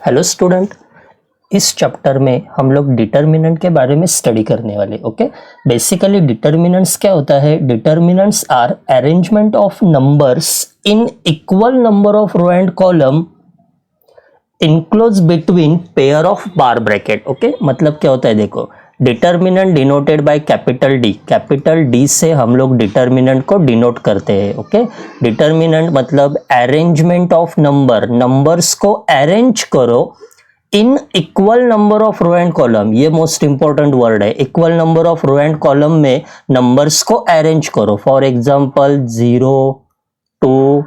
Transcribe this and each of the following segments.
Hello student, इस chapter में हम लोग डिटर्मिनेंट के बारे में स्टडी करने वाले। ओके, बेसिकली डिटर्मिनेंट्स क्या होता है? Determinants are arrangement of numbers in equal number of row and column enclose between pair of bar bracket. Okay, मतलब क्या होता है देखो, determinant denoted by capital D से हम लोग डिटर्मिनेंट को डिनोट करते हैं। ओके, डिटर्मिनेंट मतलब अरेंजमेंट ऑफ नंबर्स को अरेंज करो in equal number of row and column. ये मोस्ट इंपॉर्टेंट वर्ड है, equal number of row and column में नंबर्स को अरेंज करो। For example 0 2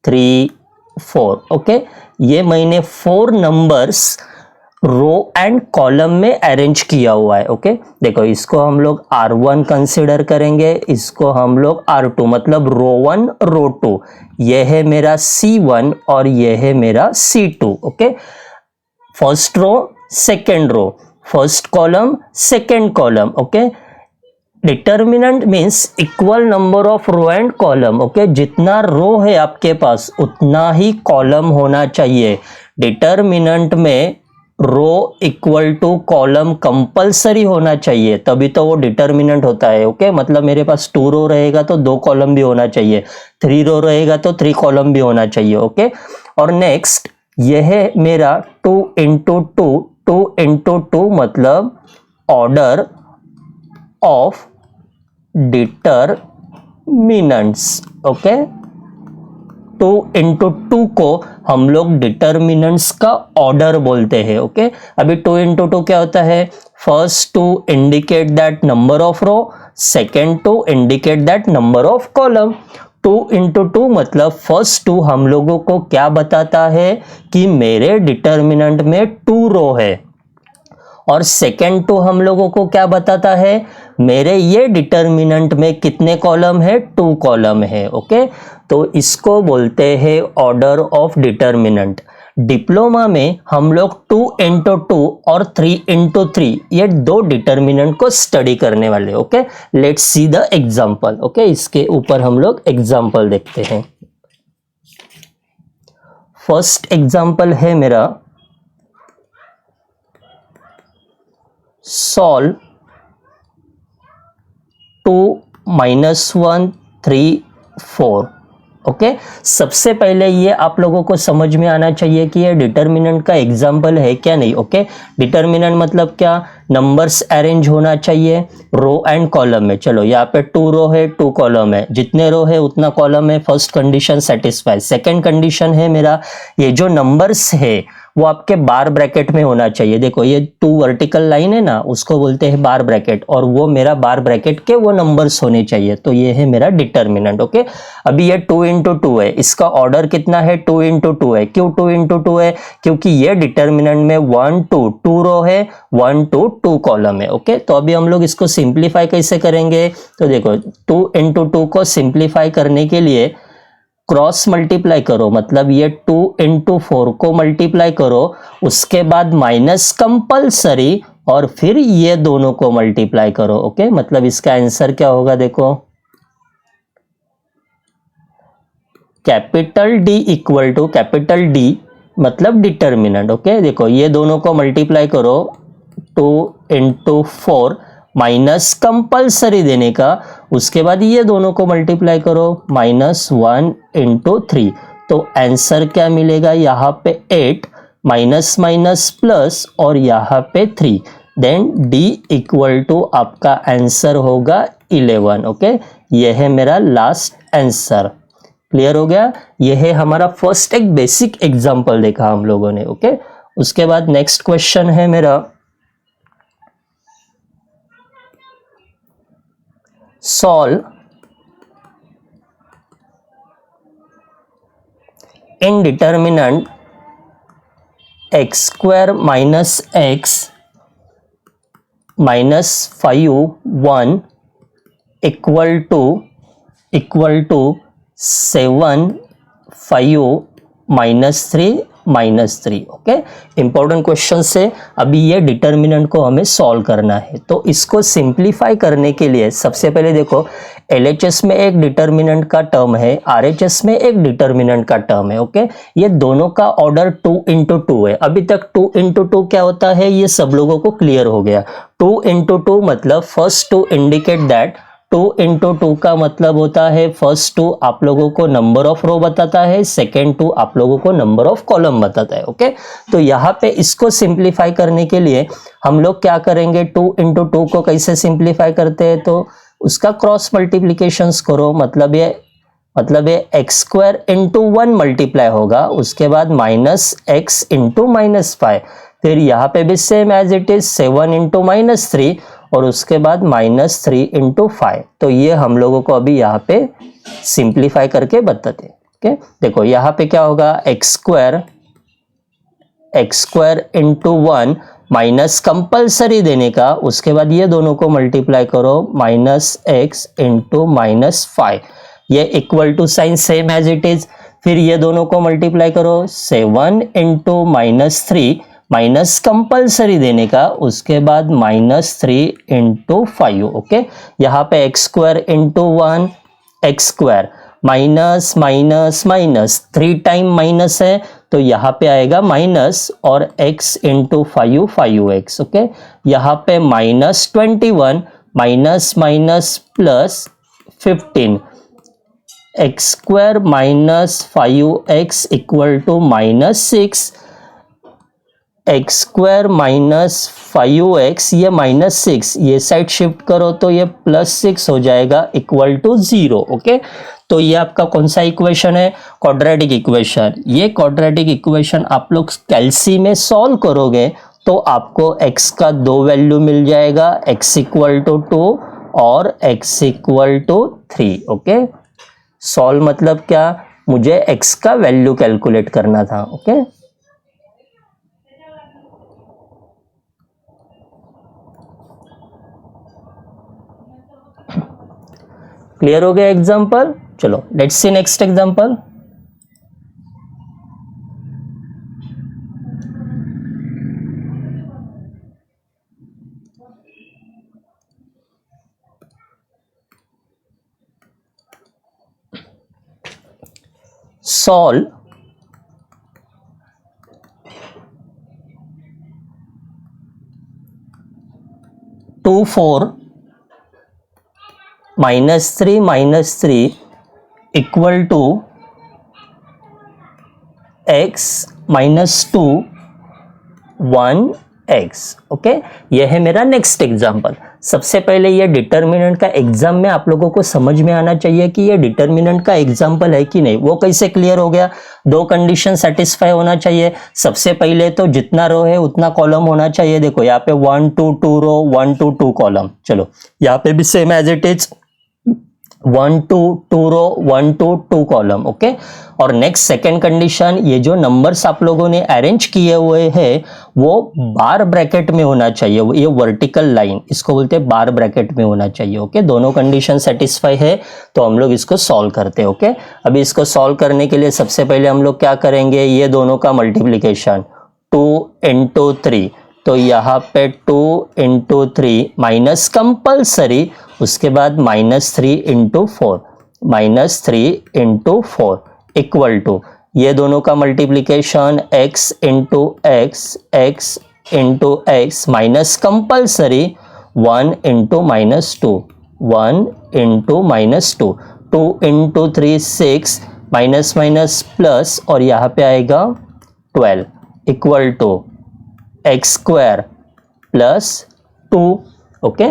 3 4। ओके, ये मैंने 4 नंबर्स रो एंड कॉलम में अरेंज किया हुआ है। ओके, देखो इसको हम लोग R1 कंसिडर करेंगे, इसको हम लोग R2, मतलब रो 1 रो 2। ये है मेरा C1 और ये है मेरा C2। Okay, first row second row, first column second column. Okay, determinant means equal number of row and column. Okay, जितना रो है आपके पास उतना ही कॉलम होना चाहिए। डिटर्मिनेंट में rho equal two column compulsory होना चाहिए, तभी तो वो डिटर्मिनेंट होता है। ओके, मतलब मेरे पास 2 रो रहेगा तो 2 कॉलम भी होना चाहिए, 3 रो रहेगा तो 3 कॉलम भी होना चाहिए। ओके, और नेक्स्ट यह है मेरा 2 इंटू 2 मतलब order of determinants. Okay, 2 into 2 को हम लोग डिटर्मिनेंट्स का ऑर्डर बोलते हैं। ओके, अभी 2 इंटू 2 क्या होता है? First 2 indicate that number of row, second 2 indicate that number of column. 2 into 2 मतलब फर्स्ट 2 हम लोगों को क्या बताता है कि मेरे डिटर्मिनेंट में 2 रो है, और सेकेंड 2 हम लोगों को क्या बताता है? मेरे ये डिटर्मिनेंट में कितने कॉलम है? 2 कॉलम है। ओके, तो इसको बोलते हैं ऑर्डर ऑफ डिटर्मिनेंट। डिप्लोमा में हम लोग 2 इंटू 2 और 3 इंटू 3 ये 2 डिटर्मिनेंट को स्टडी करने वाले। Okay, let's see the example. Okay, इसके ऊपर हम लोग एग्जाम्पल देखते हैं। फर्स्ट एग्जाम्पल है मेरा, सॉल्व 2 -1 3 4। ओके, सबसे पहले ये आप लोगों को समझ में आना चाहिए कि ये डिटर्मिनेंट का एग्जाम्पल है क्या नहीं। ओके, डिटर्मिनेंट मतलब क्या? नंबर्स अरेंज होना चाहिए रो एंड कॉलम में। चलो यहाँ पे 2 रो है 2 कॉलम है, जितने रो है उतना कॉलम है। First condition satisfy. Second condition है मेरा, ये जो नंबर्स है वो आपके बार ब्रैकेट में होना चाहिए। देखो ये 2 वर्टिकल लाइन है ना, उसको बोलते हैं बार ब्रैकेट, और वो मेरा बार ब्रैकेट के वो नंबर्स होने चाहिए। तो ये है मेरा डिटर्मिनेंट। ओके, अभी ये 2 इंटू 2 है, इसका ऑर्डर कितना है? 2 इंटू 2 है। क्यों 2 इंटू 2 है? क्योंकि ये डिटर्मिनेंट में 1 2 रो है, 1 2 कॉलम है। ओके, तो अभी हम लोग इसको सिंप्लीफाई कैसे करेंगे? तो देखो 2 इंटू 2 को सिंप्लीफाई करने के लिए क्रॉस मल्टीप्लाई करो, मतलब ये 2 इंटू 4 को मल्टीप्लाई करो, उसके बाद माइनस कंपलसरी, और फिर ये दोनों को मल्टीप्लाई करो। ओके, मतलब इसका आंसर क्या होगा? देखो capital D equal to capital D मतलब डिटर्मिनेंट। ओके, देखो ये दोनों को मल्टीप्लाई करो, 2 इंटू 4 माइनस कंपलसरी देने का, उसके बाद ये दोनों को मल्टीप्लाई करो, -1 इंटू 3। तो आंसर क्या मिलेगा? यहाँ पे 8 माइनस माइनस प्लस और यहाँ पे 3, देन D इक्वल टू आपका आंसर होगा 11। ओके, यह है मेरा लास्ट आंसर। क्लियर हो गया? यह है हमारा फर्स्ट एक बेसिक एग्जांपल देखा हम लोगों ने। ओके, उसके बाद नेक्स्ट क्वेश्चन है मेरा, solve in determinant x² minus x -5 1 equal to 7 5 -3 -3। Okay, important question से अभी ये डिटर्मिनेंट को हमें सॉल्व करना है। तो इसको सिंप्लीफाई करने के लिए सबसे पहले देखो, LHS में एक डिटर्मिनेंट का टर्म है, RHS में एक डिटर्मिनेंट का टर्म है। ओके, ये दोनों का ऑर्डर 2 × 2 है। अभी तक 2 × 2 क्या होता है ये सब लोगों को क्लियर हो गया। 2 × 2 मतलब फर्स्ट टू इंडिकेट दैट 2 × 2 का मतलब होता है फर्स्ट 2 आप लोगों को नंबर ऑफ रो बताता है, सेकेंड 2 आप लोगों को नंबर ऑफ कॉलम बताता है। ओके, तो यहाँ पे इसको सिंप्लीफाई करने के लिए हम लोग क्या करेंगे, 2 × 2 को कैसे सिंप्लीफाई करते हैं, तो उसका क्रॉस मल्टीप्लीकेशन करो, मतलब ये x² × 1 मल्टीप्लाई होगा, उसके बाद -x × -5, फिर यहाँ पे भी सेम एज इट इज 7 × -3 और उसके बाद -3 × 5। तो ये हम लोगों को अभी यहाँ पे सिंप्लीफाई करके बताते हैं। ओके, देखो यहाँ पे क्या होगा, x² × 1 माइनस कंपल्सरी देने का, उसके बाद ये दोनों को मल्टीप्लाई करो -x × -5, ये equal to sign same as it is, फिर ये दोनों को मल्टीप्लाई करो 7 × -3 माइनस कंपल्सरी देने का, उसके बाद -3 × 5। ओके, यहाँ पे x² × 1 x² minus minus minus 3 time minus है, तो यहाँ पे आएगा माइनस और x × 5 5x। ओके, यहाँ पे -21 minus minus plus 15, x² - 5x equal to -6, x² - 5x, ये -6 ये साइड शिफ्ट करो तो ये +6 हो जाएगा इक्वल टू 0। ओके, तो ये आपका कौन सा इक्वेशन है, क्वाड्रेटिक इक्वेशन। ये क्वाड्रेटिक इक्वेशन आप लोग कैलसी में सॉल्व करोगे तो आपको x का 2 वैल्यू मिल जाएगा, x = 2 और x = 3। ओके, सॉल्व मतलब क्या, मुझे x का वैल्यू कैलकुलेट करना था। ओके, क्लियर हो गया एग्जाम्पल। चलो let's see next example. Solve two 4 -3 equal to x - 2 1x। Okay, यह है मेरा नेक्स्ट एग्जाम्पल। सबसे पहले ये डिटर्मिनेंट का एग्जाम में आप लोगों को समझ में आना चाहिए कि ये डिटर्मिनेंट का एग्जाम्पल है कि नहीं। वो कैसे क्लियर हो गया, 2 कंडीशन सेटिस्फाई होना चाहिए। सबसे पहले तो जितना रो है उतना कॉलम होना चाहिए। देखो यहाँ पे 1 2 2 रो 1 2 2 कॉलम। चलो यहाँ पे भी same as it is 1 2 2 row 1 2 2 column. Okay, और नेक्स्ट सेकेंड कंडीशन, ये जो नंबर्स आप लोगों ने अरेंज किए हुए हैं वो बार ब्रैकेट में होना चाहिए। ये वर्टिकल लाइन इसको बोलते हैं बार ब्रैकेट में होना चाहिए। ओके, दोनों कंडीशन सेटिस्फाई है तो हम लोग इसको सॉल्व करते हैं। ओके, अभी इसको सॉल्व करने के लिए सबसे पहले हम लोग क्या करेंगे, ये दोनों का मल्टीप्लीकेशन 2 × 3, तो यहाँ पे 2 × 3 माइनस कंपल्सरी, उसके बाद -3 × 4 -3 × 4 इक्वल टू ये दोनों का multiplication x × x x minus compulsory 1 × -2 1 × -2 2 × 3 6 minus minus plus और यहाँ पे आएगा 12 equal to x² + 2। Okay,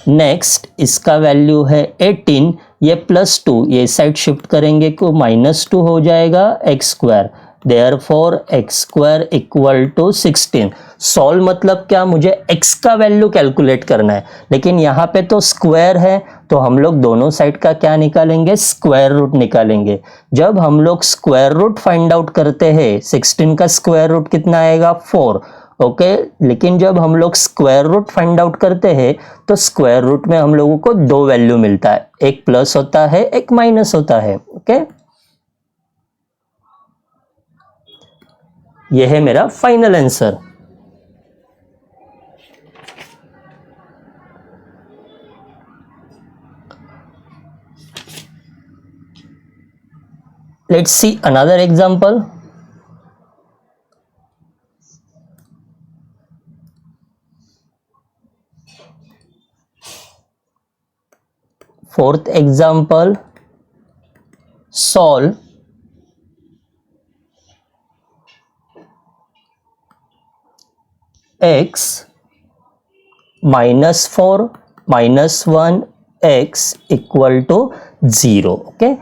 next इसका वैल्यू है 18, ये +2 ये साइड शिफ्ट करेंगे को -2 हो जाएगा x², देयरफॉर x² = 16। सॉल्व मतलब क्या, मुझे x का वैल्यू कैलकुलेट करना है, लेकिन यहाँ पे तो स्क्वायर है तो हम लोग दोनों साइड का क्या निकालेंगे, स्क्वायर रूट निकालेंगे। जब हम लोग स्क्वायर रूट फाइंड आउट करते हैं 16 का स्क्वायर रूट कितना आएगा 4। ओके, लेकिन जब हम लोग स्क्वायर रूट फाइंड आउट करते हैं तो स्क्वायर रूट में हम लोगों को 2 वैल्यू मिलता है, एक प्लस होता है एक माइनस होता है। ओके, यह है मेरा final answer. Let's see another example. Fourth example, solve x minus 4 minus 1 x equal to 0. Okay,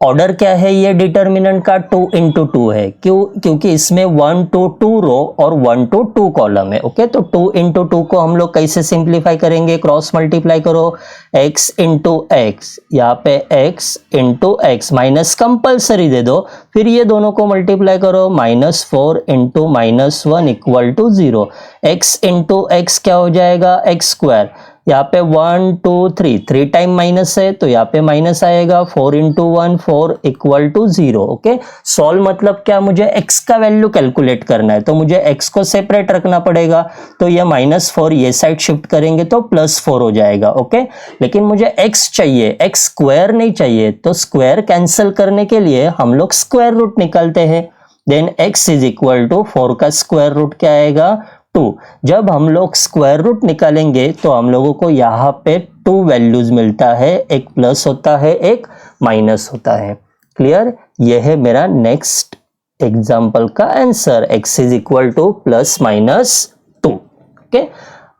order क्या है ये डिटर्मिनेंट का 2 इंटू 2 है, क्योंकि इसमें 1 to 2 रो और 1 to 2 कॉलम है। ओके, तो 2 इंटू 2 को हम लोग कैसे सिंप्लीफाई करेंगे, क्रॉस मल्टीप्लाई करो, x इंटू एक्स, यहाँ पे x into x, minus compulsory दे दो, फिर ये दोनों को मल्टीप्लाई करो, -4 into -1 equal to 0, x into x क्या हो जाएगा, x स्क्वायर, यहाँ पे 1 2 3 3 टाइम माइनस है तो यहाँ पे माइनस आएगा, 4 into 1 4 equal to 0। Okay, solve मतलब क्या, मुझे x का वैल्यू कैलकुलेट करना है तो मुझे x को सेपरेट रखना पड़ेगा, तो ये -4 ये साइड शिफ्ट करेंगे तो +4 हो जाएगा। ओके, लेकिन मुझे x चाहिए, x स्क्वायर नहीं चाहिए, तो स्क्वायर कैंसिल करने के लिए हम लोग स्क्वायर रूट निकालते हैं, then x is equal to 4 का स्क्वायर रूट क्या आएगा, 2। जब हम लोग स्क्वायर रूट निकालेंगे तो हम लोगों को यहाँ पे 2 वैल्यूज मिलता है, एक प्लस होता है एक माइनस होता है। क्लियर, यह है मेरा नेक्स्ट एग्जाम्पल का answer, x is equal to +-2। Okay,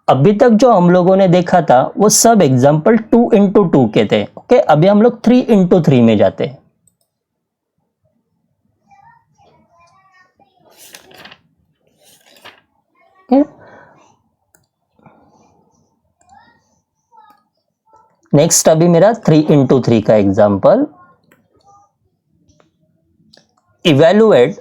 अभी तक जो हम लोगों ने देखा था वो सब एग्जाम्पल 2 इंटू 2 के थे। ओके, अभी हम लोग 3 इंटू 3 में जाते हैं। नेक्स्ट अभी मेरा 3 इंटू 3 का एग्जाम्पल, इवेलुएट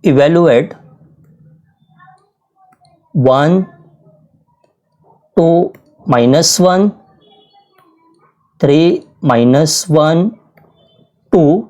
इवेलुएट 1 2 -1 3 -1 2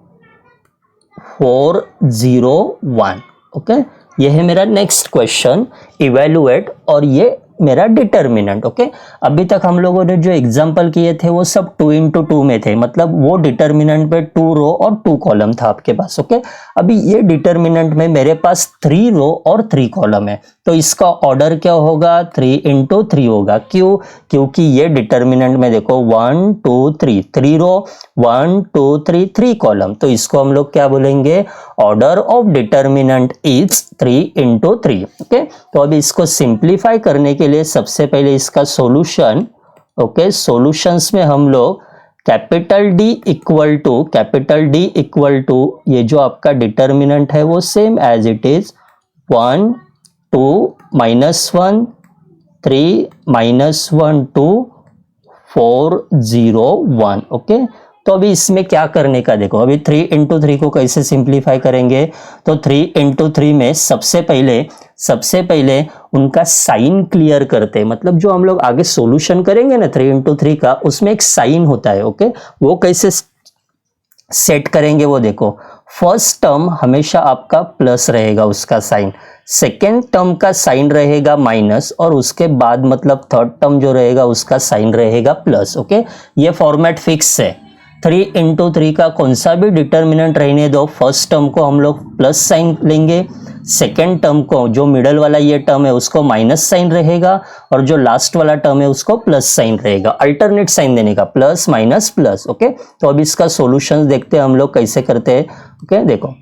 4 0 1। ओके, यह है मेरा नेक्स्ट क्वेश्चन, इवेलुएट, और ये मेरा डिटर्मिनेंट। ओके, अभी तक हम लोगों ने जो एग्जांपल किए थे वो सब 2 इंटू 2 में थे, मतलब वो डिटर्मिनेंट पे 2 रो और 2 कॉलम था आपके पास। ओके, अभी ये डिटर्मिनेंट में मेरे पास 3 रो और 3 कॉलम है, तो इसका ऑर्डर क्या होगा, 3 इंटू 3 होगा। क्यों, क्योंकि ये डिटर्मिनेंट में देखो 1 2 3 3 रो, 1 2 3 3 कॉलम, तो इसको हम लोग क्या बोलेंगे, order of determinant is 3 into 3। Okay, तो अभी इसको सिंप्लीफाई करने के लिए सबसे पहले इसका सॉल्यूशन, ओके, सॉल्यूशंस में हम लोग कैपिटल D इक्वल टू ये जो आपका डिटर्मिनेंट है वो same as it is 1 2 -1 3 -1 2 4 0 1। Okay, तो अभी इसमें क्या करने का, देखो अभी 3 इंटू 3 को कैसे सिंप्लीफाई करेंगे, तो 3 इंटू 3 में सबसे पहले उनका साइन क्लियर करते हैं, मतलब जो हम लोग आगे सॉल्यूशन करेंगे ना 3 इंटू 3 का, उसमें एक साइन होता है। ओके, वो कैसे सेट करेंगे वो देखो, फर्स्ट टर्म हमेशा आपका प्लस रहेगा उसका साइन, सेकेंड टर्म का साइन रहेगा माइनस, और उसके बाद मतलब थर्ड टर्म जो रहेगा उसका साइन रहेगा प्लस। ओके, ये फॉर्मेट फिक्स है। 3 इंटू 3 का कौन सा भी डिटर्मिनेंट रहने दो, फर्स्ट टर्म को हम लोग प्लस साइन लेंगे, सेकेंड टर्म को जो मिडल वाला ये टर्म है उसको माइनस साइन रहेगा, और जो लास्ट वाला टर्म है उसको प्लस साइन रहेगा, अल्टरनेट साइन देने का, प्लस माइनस प्लस। ओके, तो अब इसका सॉल्यूशंस देखते हैं हम लोग कैसे करते हैं। ओके, देखो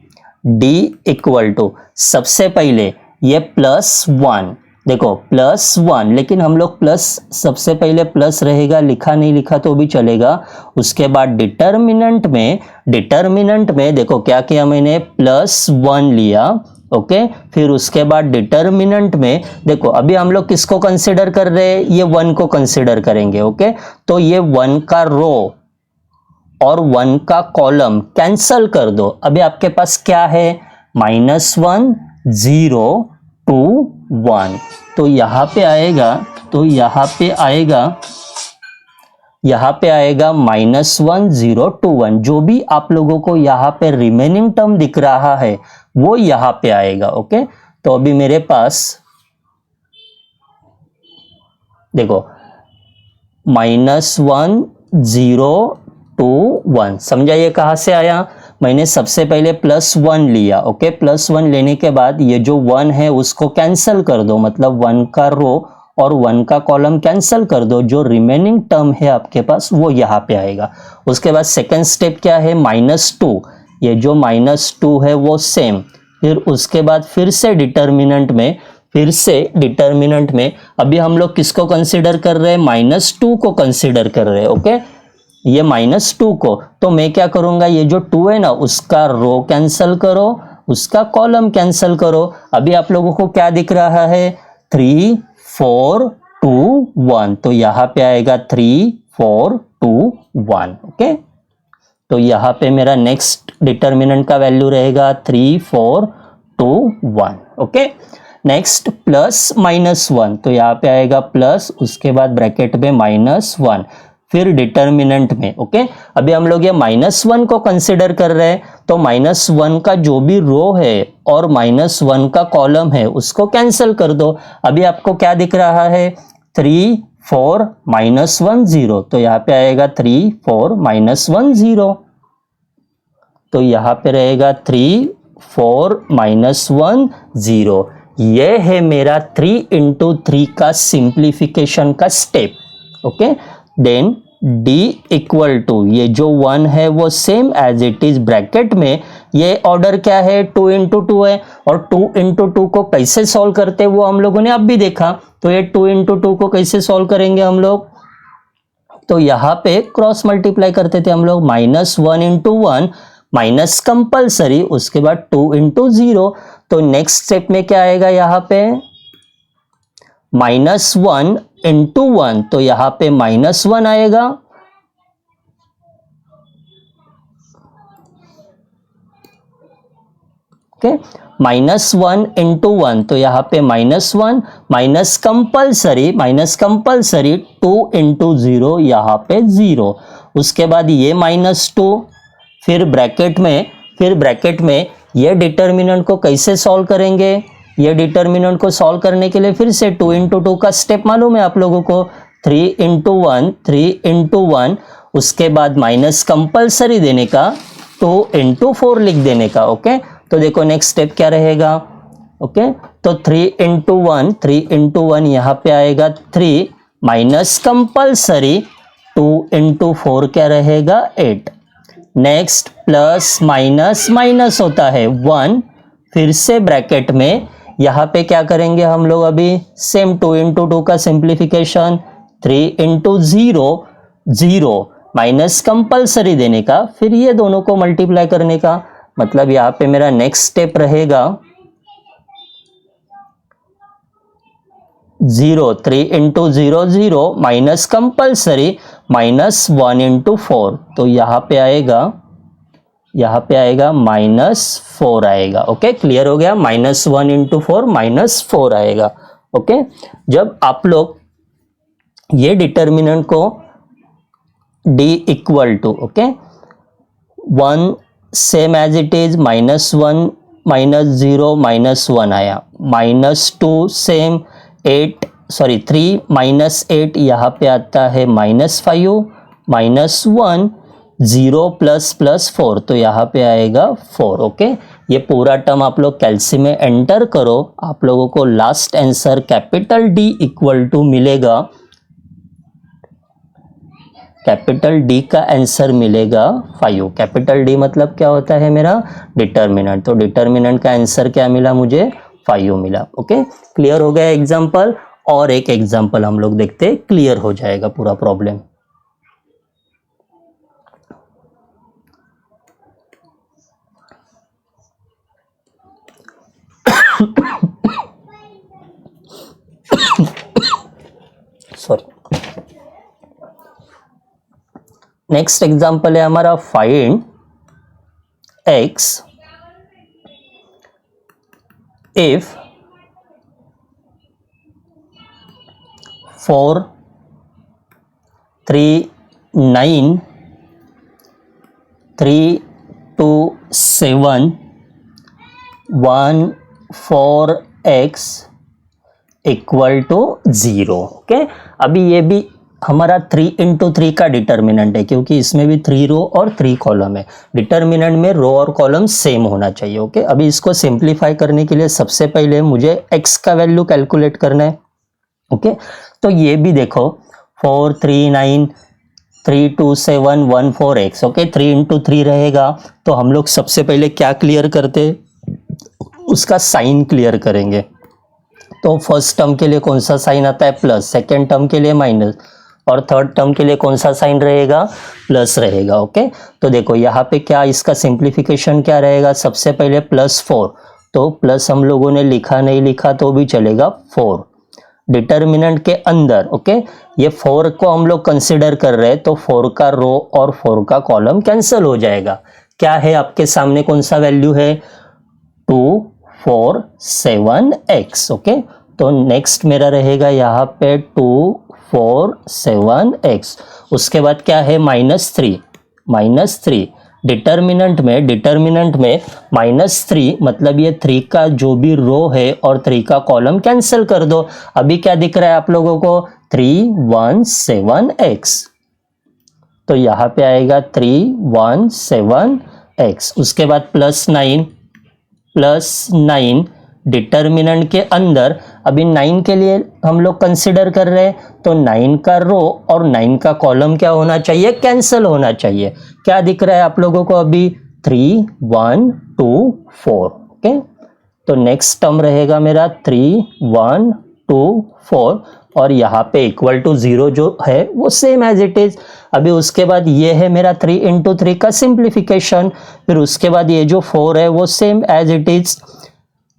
D इक्वल टू, सबसे पहले ये +1, देखो +1, लेकिन हम लोग प्लस, सबसे पहले प्लस रहेगा, लिखा नहीं लिखा तो भी चलेगा। उसके बाद डिटर्मिनेंट में देखो क्या किया मैंने, +1 लिया। ओके, फिर उसके बाद डिटर्मिनेंट में देखो अभी हम लोग किसको कंसिडर कर रहे हैं, ये 1 को कंसिडर करेंगे। ओके, तो ये 1 का रो और 1 का कॉलम कैंसल कर दो। अभी आपके पास क्या है, -1 0 2 1, तो यहाँ पे आएगा यहाँ पे आएगा -1 0 2 1। जो भी आप लोगों को यहाँ पे रिमेनिंग टर्म दिख रहा है वो यहाँ पे आएगा। ओके, तो अभी मेरे पास देखो -1 0 2 1, समझा ये कहाँ से आया? मैंने सबसे पहले +1 लिया। ओके, +1 लेने के बाद ये जो 1 है उसको कैंसिल कर दो, मतलब 1 का रो और 1 का कॉलम कैंसिल कर दो। जो रिमेनिंग टर्म है आपके पास वो यहाँ पे आएगा। उसके बाद सेकेंड स्टेप क्या है? -2। ये जो -2 है वो सेम। फिर उसके बाद फिर से डिटर्मिनेंट में अभी हम लोग किसको कंसीडर कर रहे हैं? -2 को कंसीडर कर रहे हैं। ओके, ये -2 को, तो मैं क्या करूंगा, ये जो 2 है ना उसका रो कैंसिल करो, उसका कॉलम कैंसिल करो। अभी आप लोगों को क्या दिख रहा है? 3 4 2 1, तो यहाँ पे आएगा 3 4 2 1। ओके, तो यहाँ पे मेरा नेक्स्ट डिटर्मिनेंट का वैल्यू रहेगा 3 4 2 1। ओके, नेक्स्ट +-1, तो यहाँ पे आएगा प्लस, उसके बाद ब्रैकेट में -1, फिर डिटर्मिनेंट में। ओके, अभी हम लोग ये -1 को कंसिडर कर रहे हैं, तो -1 का जो भी रो है और -1 का कॉलम है उसको कैंसिल कर दो। अभी आपको क्या दिख रहा है? 3 4 -1 0, तो यहाँ पे आएगा 3 4 -1 0, तो यहाँ पे रहेगा 3 4 -1 0। ये है मेरा 3 × 3 का सिंप्लीफिकेशन का step. Okay, then d equal to ये जो 1 है वो same as it is bracket में। ये ऑर्डर क्या है? 2 × 2 है, और 2 × 2 को कैसे सॉल्व करते हैं वो हम लोगों ने अब भी देखा। तो ये 2 × 2 को कैसे सॉल्व करेंगे हम लोग? तो यहाँ पे क्रॉस मल्टीप्लाई करते थे हम लोग, -1 × 1 माइनस कंपल्सरी, उसके बाद 2 × 0। तो नेक्स्ट स्टेप में क्या आएगा? यहाँ पे -1 × 1, तो यहाँ पे -1 आएगा। ओके, -1 × 1, तो यहाँ पे -1 माइनस कंपल्सरी 2 × 0, यहाँ पे 0। उसके बाद ये -2, फिर ब्रैकेट में ये डिटर्मिनेंट को कैसे सॉल्व करेंगे? ये डिटर्मिनेंट को सॉल्व करने के लिए फिर से 2 × 2 का स्टेप मालूम है आप लोगों को, 3 × 1, उसके बाद माइनस कंपल्सरी देने का, 2 × 4 लिख देने का। ओके, तो देखो नेक्स्ट स्टेप क्या रहेगा? ओके, तो 3 × 1 यहाँ पे आएगा 3 माइनस कंपल्सरी 2 × 4 क्या रहेगा? 8। नेक्स्ट प्लस माइनस माइनस होता है 1, फिर से ब्रैकेट में यहाँ पे क्या करेंगे हम लोग? अभी सेम 2 × 2 का सिंप्लीफिकेशन, 3 × 0 0 माइनस कंपल्सरी देने का, फिर ये दोनों को मल्टीप्लाई करने का। मतलब यहाँ पे मेरा नेक्स्ट स्टेप रहेगा 3 × 0 0 माइनस कंपल्सरी -1 × 4, तो यहाँ पे आएगा -4 आएगा। ओके, क्लियर हो गया? -1 × 4 -4 आएगा। ओके, जब आप लोग ये डिटर्मिनेंट को d equal to 1 same as it is, -1 -0 -1 आया, -2 सेम, 3 -8 यहाँ पे आता है -5, -1 0 + 4, तो यहाँ पे आएगा 4। ओके, ये पूरा टर्म आप लोग कैलसी में एंटर करो, आप लोगों को last answer D equal to मिलेगा, D का आंसर मिलेगा 5। D मतलब क्या होता है? मेरा डिटर्मिनेंट। तो डिटर्मिनेंट का आंसर क्या मिला मुझे? 5 मिला। ओके, क्लियर हो गया एग्जाम्पल? और एक एग्जाम्पल हम लोग देखते, क्लियर हो जाएगा पूरा प्रॉब्लम। सॉरी, नेक्स्ट एग्जाम्पल है हमारा find x if 4 3 9 3 2 7 1 4x equal to 0। Okay, अभी ये भी हमारा 3 इंटू 3 का डिटर्मिनेंट है क्योंकि इसमें भी 3 रो और 3 कॉलम है। डिटर्मिनेंट में रो और कॉलम सेम होना चाहिए। ओके, अभी इसको सिंप्लीफाई करने के लिए सबसे पहले मुझे x का वैल्यू कैलकुलेट करना है। ओके, तो ये भी देखो 4 3 9 3 2 7 1 4x। ओके, 3 इंटू 3 रहेगा तो हम लोग सबसे पहले क्या क्लियर करते, उसका साइन क्लियर करेंगे। तो फर्स्ट टर्म के लिए कौन सा साइन आता है, प्लस, सेकेंड टर्म के लिए माइनस, और थर्ड टर्म के लिए कौन सा साइन रहेगा, प्लस रहेगा। ओके, तो देखो यहाँ पे क्या इसका सिंप्लीफिकेशन क्या रहेगा, सबसे पहले +4, तो प्लस हम लोगों ने लिखा नहीं लिखा तो भी चलेगा 4 डिटर्मिनेंट के अंदर। ओके, ये 4 को हम लोग कंसिडर कर रहे हैं तो 4 का रो और 4 का कॉलम कैंसिल हो जाएगा। क्या है आपके सामने, कौन सा वैल्यू है, 2 4 7 x। ओके, तो नेक्स्ट मेरा रहेगा यहाँ पे 2 4 7 x। उसके बाद क्या है, -3 डिटर्मिनेंट में -3 मतलब ये 3 का जो भी रो है और 3 का कॉलम कैंसिल कर दो। अभी क्या दिख रहा है आप लोगों को, 3 1 7 x, तो यहाँ पे आएगा 3 1 7 x। उसके बाद +9 डिटर्मिनेंट के अंदर, अभी 9 के लिए हम लोग कंसिडर कर रहे हैं तो 9 का रो और 9 का कॉलम क्या होना चाहिए, कैंसिल होना चाहिए। क्या दिख रहा है आप लोगों को अभी, 3 1 2 4। ओके, तो नेक्स्ट टर्म रहेगा मेरा 3 1 2 4 और यहाँ पे इक्वल टू 0 जो है वो सेम एज इट इज। अभी उसके बाद ये है मेरा 3 इंटू 3 का सिंप्लीफिकेशन, फिर उसके बाद ये जो 4 है वो सेम एज इट इज।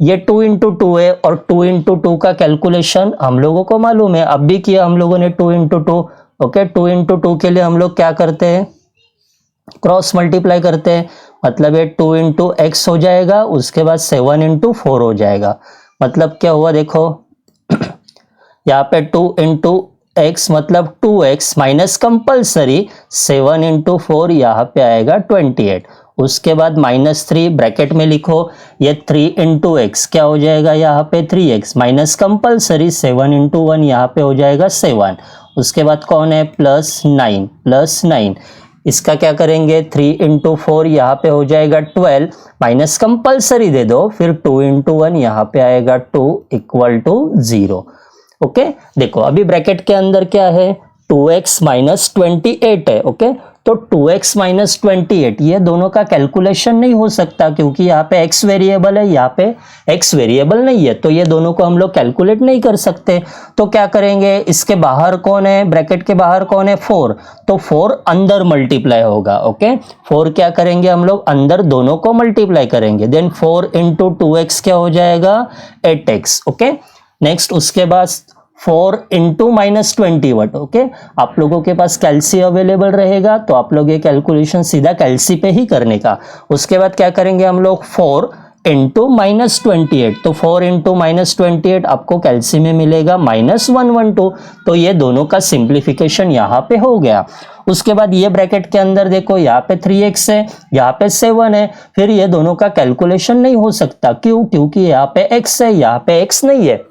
ये 2 इंटू 2 है और 2 इंटू 2 का कैलकुलेशन हम लोगों को मालूम है, अब भी किया हम लोगों ने 2 इंटू 2। ओके, 2 इंटू 2 के लिए हम लोग क्या करते हैं, क्रॉस मल्टीप्लाई करते हैं, मतलब ये 2 इंटू एक्स हो जाएगा, उसके बाद 7 इंटू 4 हो जाएगा। मतलब क्या हुआ देखो, यहाँ पे 2 इंटू एक्स मतलब 2x माइनस कंपल्सरी 7 इंटू 4, यहाँ पे आएगा 28। उसके बाद -3 ब्रैकेट में लिखो, ये 3 इंटू एक्स क्या हो जाएगा, यहाँ पे 3x माइनस कंपल्सरी 7 इंटू 1, यहाँ पे हो जाएगा 7। उसके बाद कौन है, +9 इसका क्या करेंगे, 3 इंटू 4 यहाँ पे हो जाएगा 12 माइनस कंपल्सरी दे दो, फिर 2 इंटू 1 यहाँ पे आएगा 2 इक्वल टू 0। ओके, देखो अभी ब्रैकेट के अंदर क्या है, 2x माइनस 28 है। ओके, तो 2x माइनस 28 ये दोनों का कैलकुलेशन नहीं हो सकता क्योंकि यहाँ पे x वेरिएबल है, यहाँ पे x वेरिएबल नहीं है, तो ये दोनों को हम लोग कैलकुलेट नहीं कर सकते। तो क्या करेंगे, इसके बाहर कौन है, ब्रैकेट के बाहर कौन है, 4, तो 4 अंदर मल्टीप्लाई होगा। ओके, 4 क्या करेंगे हम लोग, अंदर दोनों को मल्टीप्लाई करेंगे, देन 4 इंटू 2x क्या हो जाएगा, 8x। ओके, नेक्स्ट उसके बाद 4 इंटू -21। ओके, आप लोगों के पास कैल्सी अवेलेबल रहेगा तो आप लोग ये कैलकुलेशन सीधा कैल्सी पे ही करने का। उसके बाद क्या करेंगे हम लोग, 4 इंटू -28, तो 4 इंटू -28 आपको कैल्सी में मिलेगा -112, तो ये दोनों का सिंप्लीफिकेशन यहाँ पे हो गया। उसके बाद ये ब्रैकेट के अंदर देखो, यहाँ पे 3x है, यहाँ पे 7 है, फिर ये दोनों का कैलकुलेशन नहीं हो सकता, क्यों, क्योंकि यहाँ पे x है, यहाँ पे x नहीं है।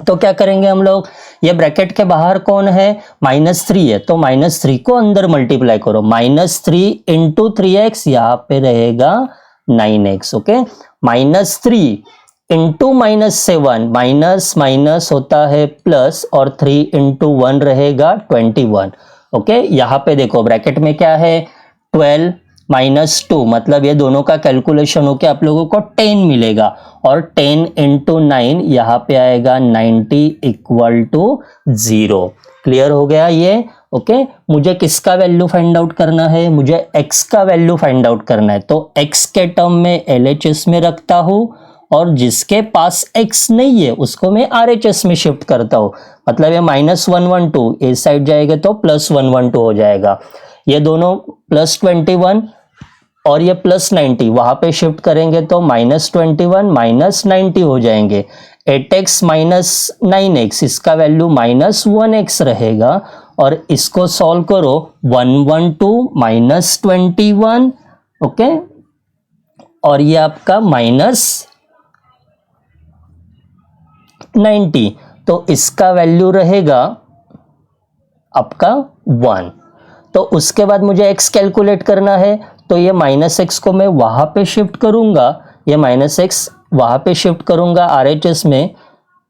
तो क्या करेंगे हम लोग, ये ब्रैकेट के बाहर कौन है, -3 है, तो -3 को अंदर मल्टीप्लाई करो, -3 इंटू 3x यहाँ पे रहेगा 9x। Okay, -3 into -7, minus minus होता है प्लस, और 3 इंटू 1 रहेगा 21। ओके, यहाँ पे देखो ब्रैकेट में क्या है, 12 -2 मतलब ये दोनों का कैलकुलेशन होके आप लोगों को 10 मिलेगा, और 10 इंटू 9 यहाँ पे आएगा 90 इक्वल टू 0। क्लियर हो गया ये। ओके, मुझे किसका वैल्यू फाइंड आउट करना है, मुझे x का वैल्यू फाइंड आउट करना है, तो x के टर्म में LHS में रखता हूँ, और जिसके पास x नहीं है उसको मैं RHS में शिफ्ट करता हूँ, मतलब ये -112 इस साइड जाएगा तो +112 हो जाएगा। ये दोनों +21 और ये +90 वहां पे शिफ्ट करेंगे तो -21 -90 हो जाएंगे। 8x माइनस 9x इसका वैल्यू -1x रहेगा, और इसको सॉल्व करो 112 माइनस 21, ओके, और ये आपका माइनस 90, तो इसका वैल्यू रहेगा आपका 1। तो उसके बाद मुझे x कैलकुलेट करना है, तो ये माइनस एक्स को मैं वहां पे शिफ्ट करूंगा, ये माइनस एक्स वहां पे शिफ्ट करूंगा RHS में,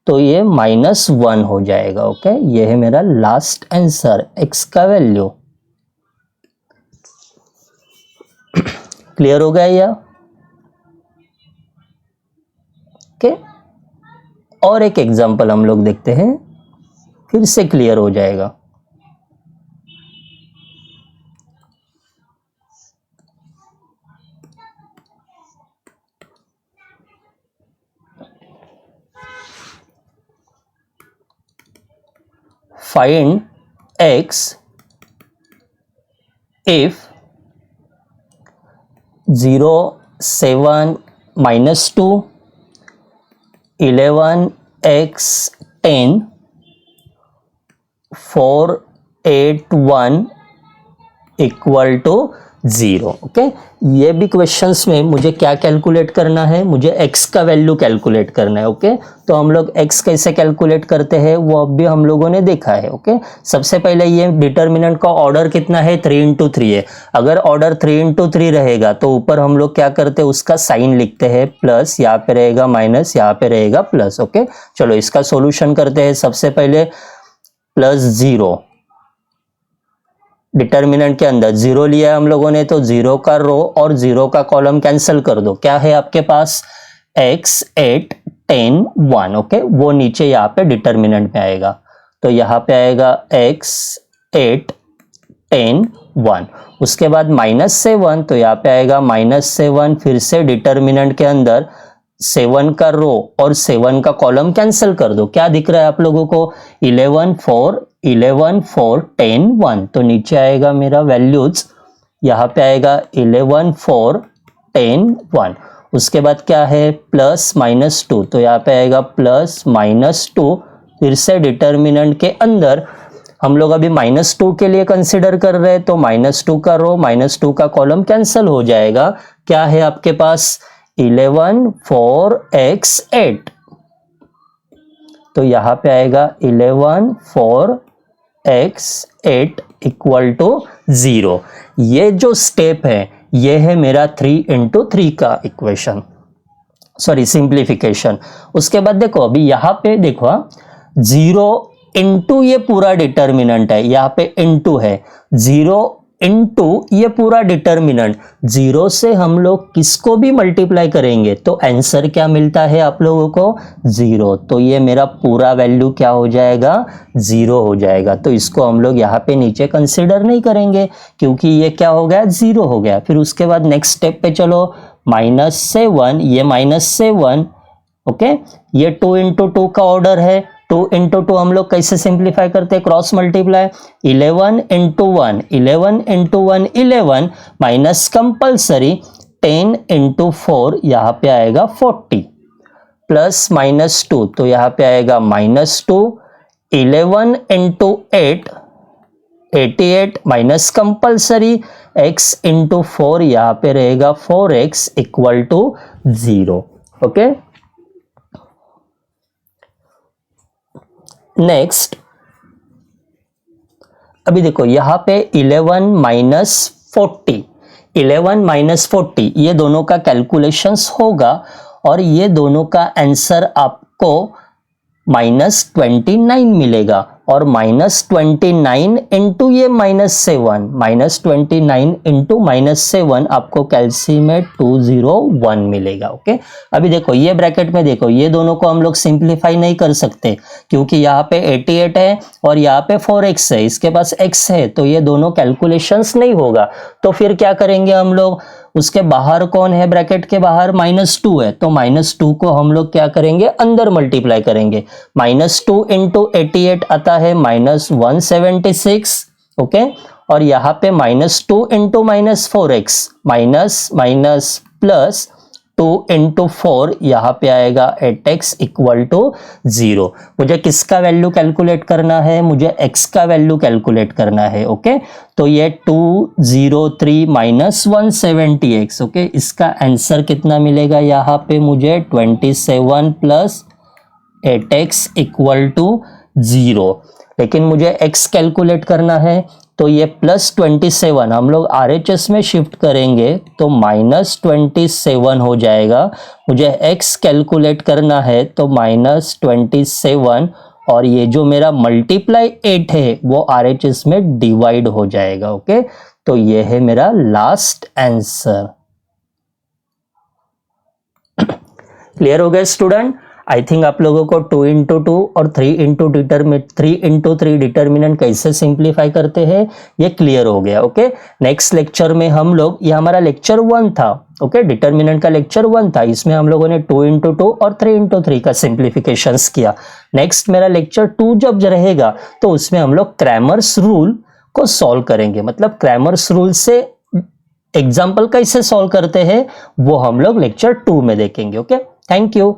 तो ये -1 हो जाएगा, ओके। ये है मेरा लास्ट आंसर, x का वैल्यू। क्लियर हो गया या? ओके, और एक एग्जांपल हम लोग देखते हैं, फिर से क्लियर हो जाएगा। Find x if 0, 7, -2, 11, x, 10, 4, 8, 1 equal to 0, okay. ये भी क्वेश्चंस में मुझे क्या कैलकुलेट करना है, मुझे x का वैल्यू कैलकुलेट करना है, ओके। तो हम लोग x कैसे कैलकुलेट करते हैं वो अब भी हम लोगों ने देखा है, ओके। सबसे पहले ये डिटर्मिनेंट का ऑर्डर कितना है, 3 × 3 है। अगर ऑर्डर 3 × 3 रहेगा तो ऊपर हम लोग क्या करते हैं, उसका साइन लिखते हैं, प्लस यहाँ पे रहेगा माइनस, यहाँ पे रहेगा प्लस, ओके। चलो इसका सोल्यूशन करते हैं। सबसे पहले +0, डिटर्मिनेंट के अंदर 0 लिया है हम लोगों ने, तो 0 का रो और 0 का कॉलम कैंसिल कर दो। क्या है आपके पास, x, 8, 10, 1, ओके। वो नीचे यहाँ पे डिटर्मिनेंट में आएगा, तो यहाँ पे आएगा x, 8, 10, 1। उसके बाद -7, तो यहाँ पे आएगा -7, फिर से डिटर्मिनेंट के अंदर 7 का रो और 7 का कॉलम कैंसिल कर दो। क्या दिख रहा है आप लोगों को, 11, 4, 10, 1, तो नीचे आएगा मेरा वैल्यूज, यहाँ पे आएगा 11, 4, 10, 1। उसके बाद क्या है, +-2, तो यहाँ पे आएगा +-2, फिर से डिटर्मिनेंट के अंदर हम लोग अभी -2 के लिए कंसिडर कर रहे हैं, तो -2 का रो, -2 का कॉलम कैंसिल हो जाएगा। क्या है आपके पास, 11, 4, x, 8, तो यहाँ पे आएगा 11, 4, x, 8 इक्वल टू 0। ये जो स्टेप है ये है मेरा 3 × 3 का इक्वेशन, सॉरी सिंप्लीफिकेशन। उसके बाद देखो अभी यहाँ पे देखो 0 इंटू ये पूरा डिटर्मिनेंट है, यहाँ पे इंटू है, 0 इंटू ये पूरा डिटर्मिनेंट, 0 से हम लोग किसको भी मल्टीप्लाई करेंगे तो आंसर क्या मिलता है आप लोगों को, 0। तो ये मेरा पूरा वैल्यू क्या हो जाएगा, 0 हो जाएगा। तो इसको हम लोग यहाँ पे नीचे कंसिडर नहीं करेंगे क्योंकि ये क्या हो गया, 0 हो गया। फिर उसके बाद नेक्स्ट स्टेप पे चलो, -7, ये -7, ओके। ये 2 × 2 का ऑर्डर है, 2 × 2 हम लोग कैसे सिंप्लीफाई करते हैं, क्रॉस मल्टीप्लाई, 11 × 1, 11 × 1 11, माइनस कंपल्सरी 10 × 4, यहाँ पे आएगा 40, +-2, तो यहाँ पे आएगा -2, 11 × 8 88, माइनस कंपल्सरी x × 4, यहाँ पे रहेगा 4x equal to 0, okay. Next अभी देखो यहाँ पे 11 - 40, 11 - 40 ये दोनों का कैलकुलेशंस होगा और ये दोनों का आंसर आपको -29 मिलेगा। और -29 इंटू ये -7, -29 इंटू -7 आपको कैलसी में 201 मिलेगा, ओके। अभी देखो ये ब्रैकेट में देखो, ये दोनों को हम लोग सिंप्लीफाई नहीं कर सकते क्योंकि यहाँ पे 88 है और यहाँ पे 4x है, इसके पास x है, तो ये दोनों कैलकुलेशंस नहीं होगा। तो फिर क्या करेंगे हम लोग, उसके बाहर कौन है, ब्रैकेट के बाहर -2 है, तो -2 को हम लोग क्या करेंगे, अंदर मल्टीप्लाई करेंगे। -2 इंटू 88 आता है -176, ओके। और यहाँ पे -2 into -4x, minus minus plus 2 into 4 यहाँ पे आएगा 8x इक्वल टू 0। मुझे किसका वैल्यू कैलकुलेट करना है? मुझे x का वैल्यू कैलकुलेट करना है। ओके, तो ये 203 माइनस 170x। ओके, इसका आंसर कितना मिलेगा? यहाँ पे मुझे 27 प्लस 8x इक्वल टू 0। लेकिन मुझे x कैलकुलेट करना है, तो ये प्लस 27 हम लोग RHS में शिफ्ट करेंगे तो माइनस 27 हो जाएगा। मुझे x कैलकुलेट करना है तो माइनस 27, और ये जो मेरा मल्टीप्लाई 8 है वो RHS में डिवाइड हो जाएगा। ओके, तो ये है मेरा लास्ट आंसर। क्लियर हो गया स्टूडेंट? आई थिंक आप लोगों को 2 इंटू 2 और 3 इंटू 3 डिटर्मिनेंट कैसे सिंप्लीफाई करते हैं ये क्लियर हो गया। ओके, नेक्स्ट लेक्चर में हम लोग, ये हमारा लेक्चर 1 था। ओके, डिटर्मिनेंट का लेक्चर 1 था, इसमें हम लोगों ने 2 इंटू 2 और 3 इंटू 3 का सिंप्लीफिकेशंस किया। नेक्स्ट मेरा लेक्चर 2 जब रहेगा तो उसमें हम लोग क्रैमर्स रूल को सॉल्व करेंगे। मतलब क्रैमर्स रूल से एग्जाम्पल कैसे सॉल्व करते हैं वो हम लोग लेक्चर 2 में देखेंगे। Okay, thank you.